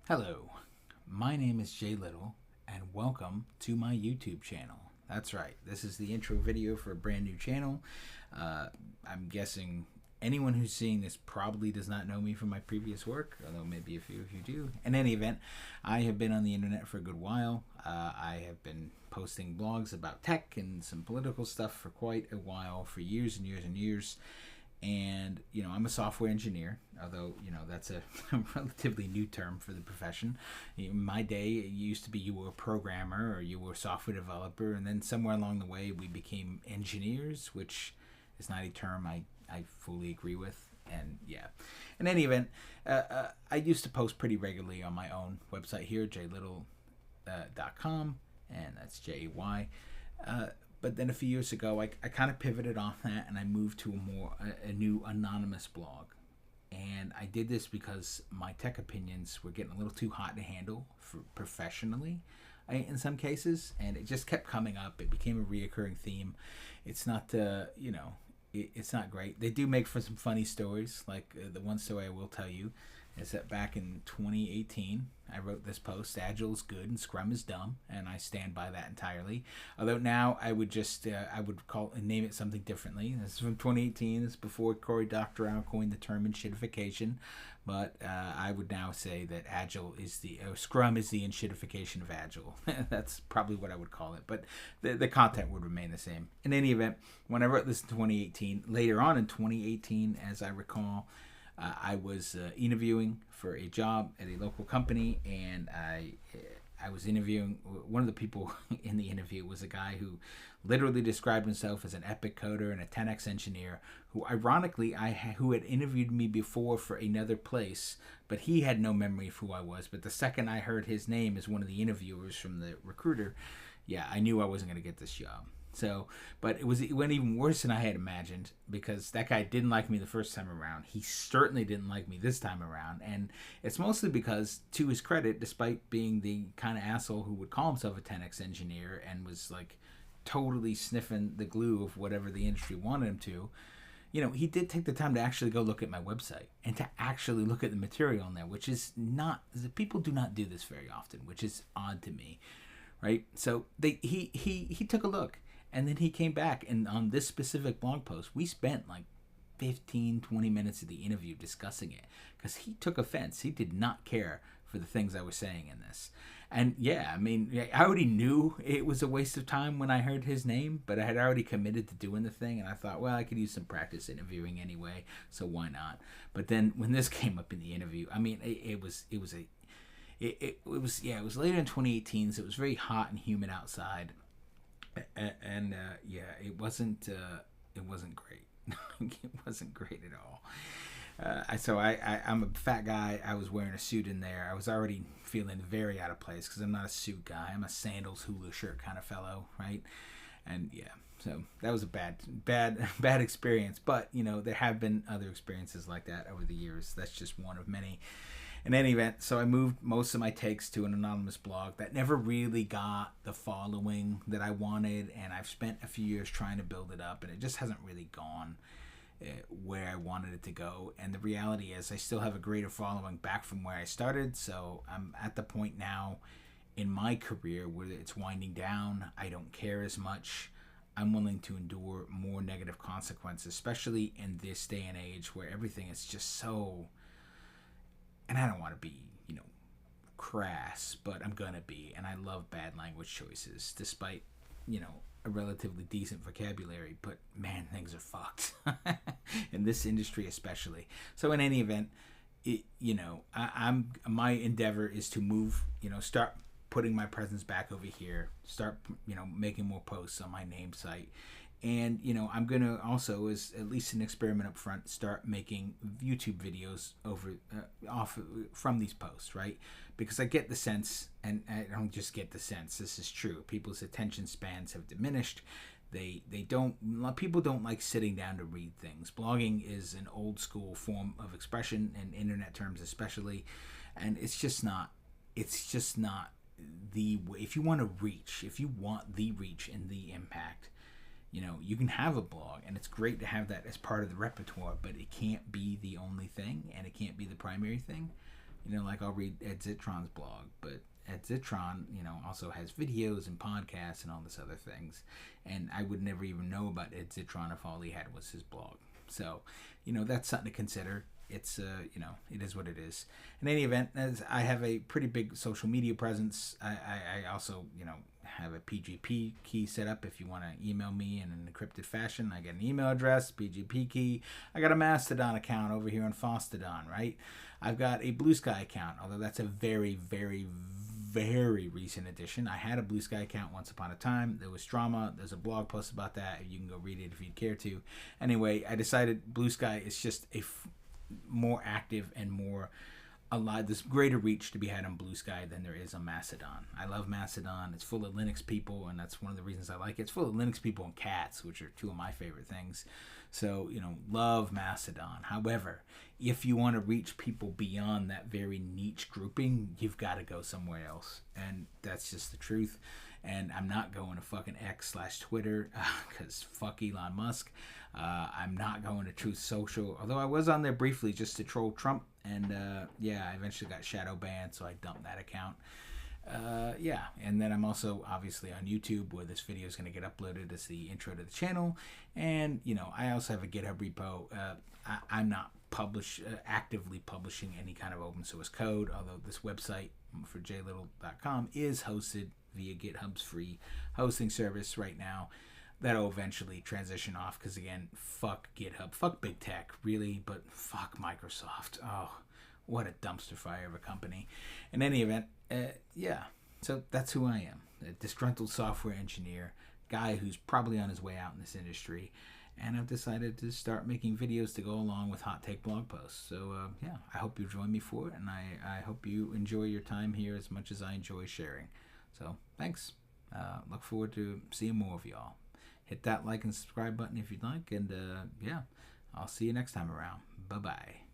Hello, my name is Jay Little, and welcome to my YouTube channel. That's right, this is the intro video for a brand new channel. I'm guessing anyone who's seeing this probably does not know me from my previous work, although maybe a few of you do. In any event, I have been on the internet for a good while. I have been posting blogs about tech and some political stuff for quite a while, for years and years and years. And I'm a software engineer, although that's a relatively new term for the profession. In my day, it used to be you were a programmer or you were a software developer, and then somewhere along the way we became engineers, which is not a term I fully agree with. And yeah, in any event, I used to post pretty regularly on my own website here, jaylittle.com, and that's Jay. But then a few years ago, I kind of pivoted off that and I moved to a new anonymous blog. And I did this because my tech opinions were getting a little too hot to handle for professionally in some cases. And it just kept coming up. It became a reoccurring theme. It's not, it's not great. They do make for some funny stories. Like the one story I will tell you is that back in 2018, I wrote this post: Agile is good and Scrum is dumb, and I stand by that entirely. Although now I would just name it something differently. This is from 2018. This is before Cory Doctorow coined the term enshittification, but I would now say that Scrum is the enshittification of Agile. That's probably what I would call it, but the content would remain the same. In any event, when I wrote this in 2018, later on in 2018, as I recall, I was interviewing for a job at a local company, and I was interviewing. One of the people in the interview was a guy who literally described himself as an epic coder and a 10x engineer, who ironically who had interviewed me before for another place, but he had no memory of who I was. But the second I heard his name as one of the interviewers from the recruiter, yeah, I knew I wasn't going to get this job. So, but it went even worse than I had imagined, because that guy didn't like me the first time around. He certainly didn't like me this time around. And it's mostly because, to his credit, despite being the kind of asshole who would call himself a 10x engineer and was like totally sniffing the glue of whatever the industry wanted him to, he did take the time to actually go look at my website and to actually look at the material on there, which is not, people do not do this very often, which is odd to me, right? So he took a look. And then he came back, and on this specific blog post, we spent like 15, 20 minutes of the interview discussing it, because he took offense. He did not care for the things I was saying in this. And yeah, I mean, I already knew it was a waste of time when I heard his name, but I had already committed to doing the thing, and I thought, well, I could use some practice interviewing anyway, so why not? But then when this came up in the interview, I mean, it was later in 2018, so it was very hot and humid outside. And it wasn't great. It wasn't great at all. I'm a fat guy. I was wearing a suit in there. I was already feeling very out of place because I'm not a suit guy. I'm a sandals, hula shirt kind of fellow, right? And yeah, so that was a bad experience. But there have been other experiences like that over the years. That's just one of many. In any event, so I moved most of my takes to an anonymous blog that never really got the following that I wanted, and I've spent a few years trying to build it up, and it just hasn't really gone where I wanted it to go. And the reality is I still have a greater following back from where I started, so I'm at the point now in my career where it's winding down. I don't care as much. I'm willing to endure more negative consequences, especially in this day and age where everything is just so... And I don't want to be, crass, but I'm going to be. And I love bad language choices, despite, a relatively decent vocabulary. But, man, things are fucked. In this industry especially. So, in any event, my endeavor is to move, start putting my presence back over here. Start, making more posts on my name site. And, I'm going to also, as at least an experiment up front, start making YouTube videos from these posts, right? Because I get the sense, and I don't just get the sense, this is true. People's attention spans have diminished. People don't like sitting down to read things. Blogging is an old school form of expression, in internet terms especially. And it's just not the way. If you want the reach and the impact, you can have a blog, and it's great to have that as part of the repertoire, but it can't be the only thing, and it can't be the primary thing. Like I'll read Ed Zitron's blog, but Ed Zitron, also has videos and podcasts and all this other things. And I would never even know about Ed Zitron if all he had was his blog. So, that's something to consider. It's, it is what it is. In any event, as I have a pretty big social media presence, I also, have a PGP key set up if you want to email me in an encrypted fashion. I got an email address, PGP key. I got a Mastodon account over here on Fostodon, right? I've got a Blue Sky account, although that's a very, very, very recent addition. I had a Blue Sky account once upon a time. There was drama. There's a blog post about that. You can go read it if you'd care to. Anyway, I decided Blue Sky is just a more active and more alive. There's greater reach to be had on Blue Sky than there is on Mastodon. I love Mastodon. It's full of Linux people, and that's one of the reasons I like it. It's full of Linux people and cats, which are two of my favorite things. So, love Mastodon. However, if you want to reach people beyond that very niche grouping, you've got to go somewhere else. And that's just the truth. And I'm not going to fucking X/Twitter because fuck Elon Musk. I'm not going to Truth Social, although I was on there briefly just to troll Trump. And I eventually got shadow banned, so I dumped that account. And then I'm also obviously on YouTube, where this video is going to get uploaded as the intro to the channel. And I also have a GitHub repo. I'm not actively publishing any kind of open source code, although this website for jlittle.com is hosted via GitHub's free hosting service right now. That'll eventually transition off because, again, fuck GitHub, fuck big tech, really, but fuck Microsoft. Oh, what a dumpster fire of a company. In any event, so that's who I am. A disgruntled software engineer, guy who's probably on his way out in this industry, and I've decided to start making videos to go along with hot take blog posts. So, I hope you join me for it, and I hope you enjoy your time here as much as I enjoy sharing. So, thanks. Look forward to seeing more of y'all. Hit that like and subscribe button if you'd like, and I'll see you next time around. Bye-bye.